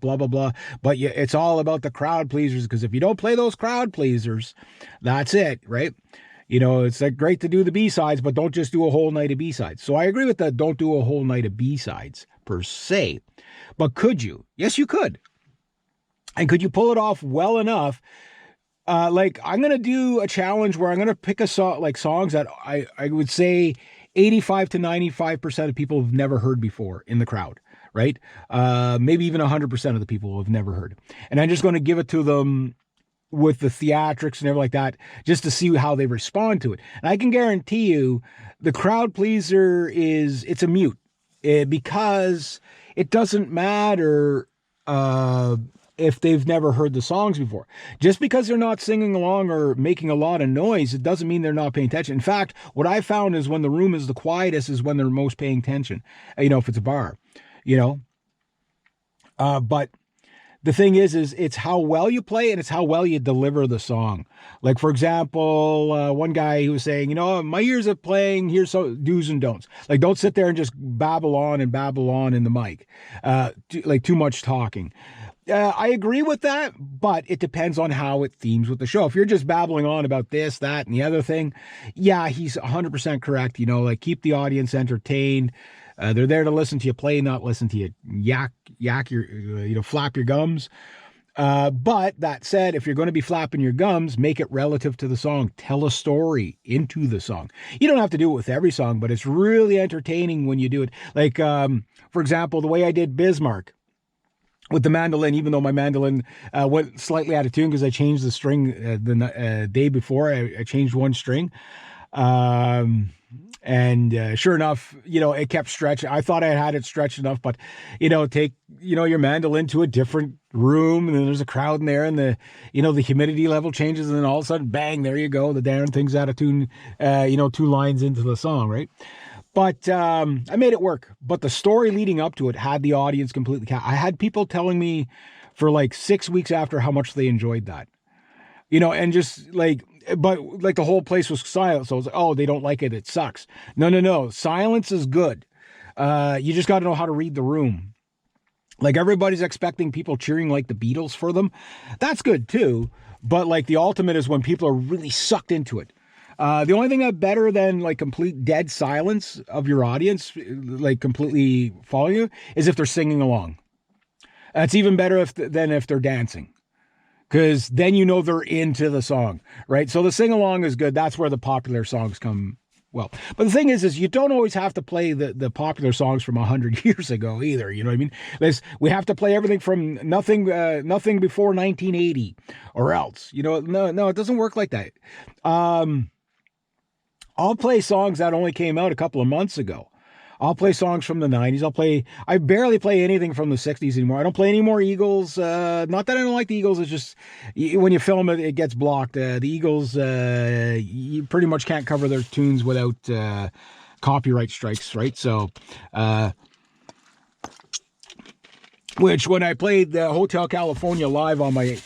blah, blah, blah. But yeah, it's all about the crowd pleasers, because if you don't play those crowd pleasers, that's it, right? It's like great to do the B-sides, but don't just do a whole night of B-sides. So I agree with that. Don't do a whole night of B-sides per se. But could you? Yes, you could. And could you pull it off well enough? Like I'm gonna do a challenge where I'm gonna pick a song, like songs that I would say 85 to 95% of people have never heard before in the crowd, right? Maybe even 100% of the people have never heard, and I'm just going to give it to them with the theatrics and everything like that, just to see how they respond to it. And I can guarantee you, the crowd pleaser it's a mute, because it doesn't matter. If they've never heard the songs before. Just because they're not singing along or making a lot of noise, it doesn't mean they're not paying attention. In fact, what I found is when the room is the quietest is when they're most paying attention, if it's a bar, you know. But the thing is it's how well you play and it's how well you deliver the song. Like, for example, one guy who was saying, my years of playing, here's some do's and don'ts. Like, don't sit there and just babble on in the mic, like too much talking. I agree with that, but it depends on how it themes with the show. If you're just babbling on about this, that, and the other thing, yeah, he's 100% correct. Like, keep the audience entertained. They're there to listen to you play, not listen to you yak your, flap your gums. But that said, if you're going to be flapping your gums, make it relative to the song. Tell a story into the song. You don't have to do it with every song, but it's really entertaining when you do it. Like, for example, the way I did Bismarck with the mandolin, even though my mandolin went slightly out of tune because I changed the string the day before. I changed one string. And sure enough, it kept stretching. I thought I had it stretched enough, but, take, your mandolin to a different room, and then there's a crowd in there, and the humidity level changes, and then all of a sudden, bang, there you go. The darn thing's out of tune, 2 lines into the song, right? But I made it work. But the story leading up to it had the audience completely. I had people telling me for like 6 weeks after how much they enjoyed that. And just like, but like the whole place was silent. So I was like, oh, they don't like it. It sucks. No. Silence is good. You just got to know how to read the room. Like, everybody's expecting people cheering like the Beatles for them. That's good too. But like the ultimate is when people are really sucked into it. The only thing that's better than like complete dead silence of your audience, like completely following you, is if they're singing along. That's even better than if they're dancing, because then they're into the song, right? So the sing along is good. That's where the popular songs come well. But the thing is you don't always have to play the popular songs from 100 years ago either. You know what I mean? We have to play everything from nothing before 1980 or else. No, it doesn't work like that. I'll play songs that only came out a couple of months ago. I'll play songs from the 90s. I barely play anything from the 60s anymore. I don't play any more Eagles. Not that I don't like the Eagles. It's just when you film it, it gets blocked. The Eagles, you pretty much can't cover their tunes without copyright strikes, right? So, which when I played the Hotel California live on my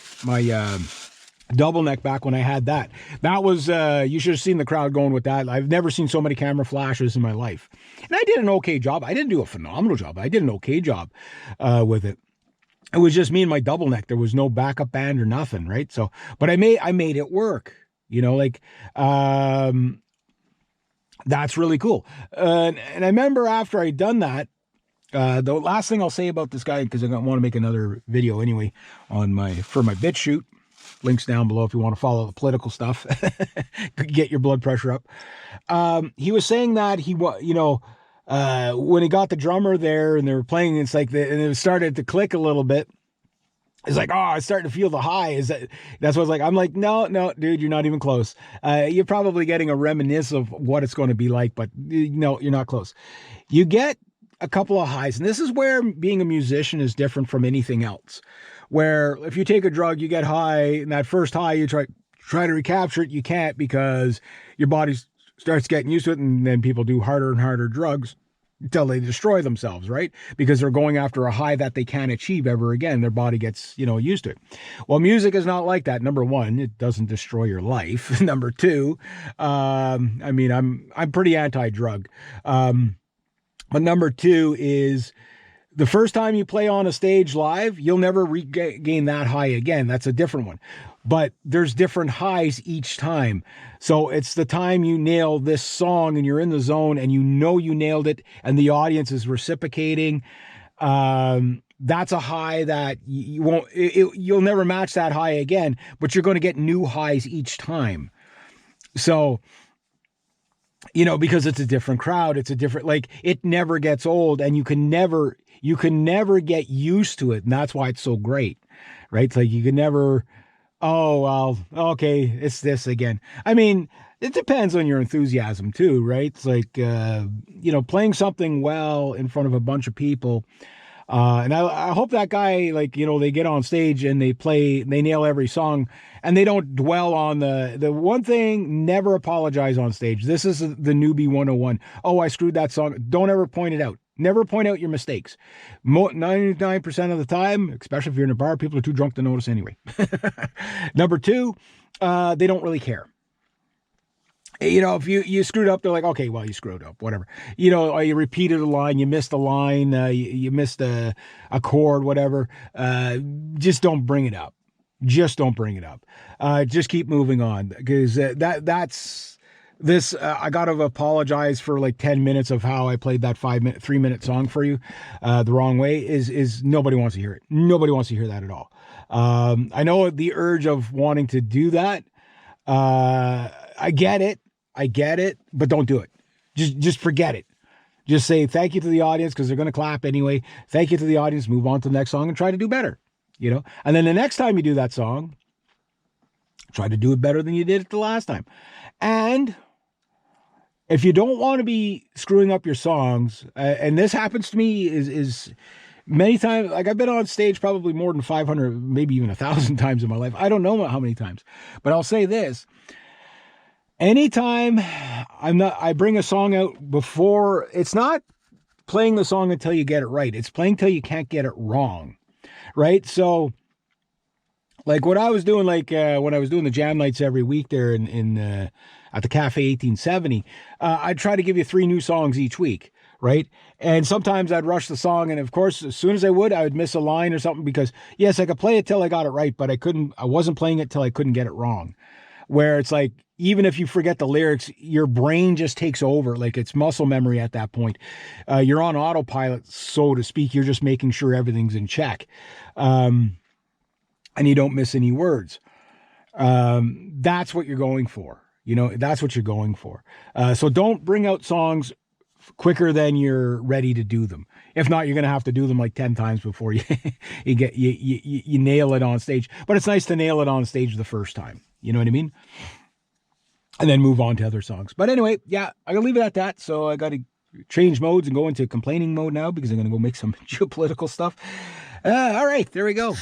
double neck back when I had that was you should have seen the crowd going with that. I've never seen so many camera flashes in my life, and I did an okay job. I didn't do a phenomenal job. I did an okay job with it. It was just me and my double neck. There was no backup band or nothing, right? So, but I made it work. That's really cool. And I remember after I'd done that, the last thing I'll say about this guy, because I want to make another video anyway for my BitChute. Links down below if you want to follow the political stuff. Get your blood pressure up. He was saying that when he got the drummer there and they were playing, it's like and it started to click a little bit. It's like, oh, I started to feel the high. That's what I was like. I'm like, no, dude, you're not even close. You're probably getting a reminiscence of what it's going to be like, but no, you're not close. You get a couple of highs, and this is where being a musician is different from anything else. Where if you take a drug, you get high, and that first high, you try to recapture it, you can't, because your body starts getting used to it, and then people do harder and harder drugs until they destroy themselves, right? Because they're going after a high that they can't achieve ever again. Their body gets, used to it. Well, music is not like that. Number one, it doesn't destroy your life. Number two, I'm pretty anti-drug. But number two is, The first time you play on a stage live, you'll never regain that high again. That's a different one. But there's different highs each time. So it's the time you nail this song and you're in the zone and you know you nailed it and the audience is reciprocating. That's a high that you won't, you'll never match that high again, but you're going to get new highs each time. So, you know, because it's a different crowd, it's a different, like, it never gets old, and you can never get used to it. And that's why it's so great, right? It's like you can never, oh, well, okay, it's this again. I mean, it depends on your enthusiasm too, right? It's like, you know, playing something well in front of a bunch of people. And I hope that guy, like, you know, they get on stage and they nail every song, and they don't dwell on the one thing. Never apologize on stage. This is the newbie 101. Oh, I screwed that song. Don't ever point it out. Never point out your mistakes. 99% of the time, especially if you're in a bar, people are too drunk to notice anyway. Number two, they don't really care. You know, if you screwed up, they're like, okay, well, you screwed up, whatever. You know, or you repeated a line, you missed a line, you missed a chord, whatever. Just don't bring it up. Just don't bring it up. Just keep moving on, because that's this. I got to apologize for like 10 minutes of how I played that 3-minute song for you the wrong way. Is nobody wants to hear it. Nobody wants to hear that at all. I know the urge of wanting to do that. I get it, but don't do it. Just forget it. Just say thank you to the audience, because they're going to clap anyway. Thank you to the audience. Move on to the next song and try to do better, you know? And then the next time you do that song, try to do it better than you did it the last time. And if you don't want to be screwing up your songs, and this happens to me is many times, like I've been on stage probably more than 500, maybe even 1,000 times in my life. I don't know how many times, but I'll say this. Anytime I bring a song out before, it's not playing the song until you get it right. It's playing till you can't get it wrong, right? So, like what I was doing, like when I was doing the jam nights every week there in at the Cafe 1870, I'd try to give you 3 new songs each week, right? And sometimes I'd rush the song, and of course, as soon as I would miss a line or something, because yes, I could play it till I got it right, but I wasn't playing it till I couldn't get it wrong. Where it's like, even if you forget the lyrics, your brain just takes over. Like, it's muscle memory at that point. You're on autopilot, so to speak. You're just making sure everything's in check. And you don't miss any words. That's what you're going for. You know, that's what you're going for. So don't bring out songs quicker than you're ready to do them. If not, you're going to have to do them like 10 times before you nail it on stage. But it's nice to nail it on stage the first time. You know what I mean? And then move on to other songs. But anyway, yeah, I'm going to leave it at that. So I got to change modes and go into complaining mode now, because I'm going to go make some geopolitical stuff. All right, there we go.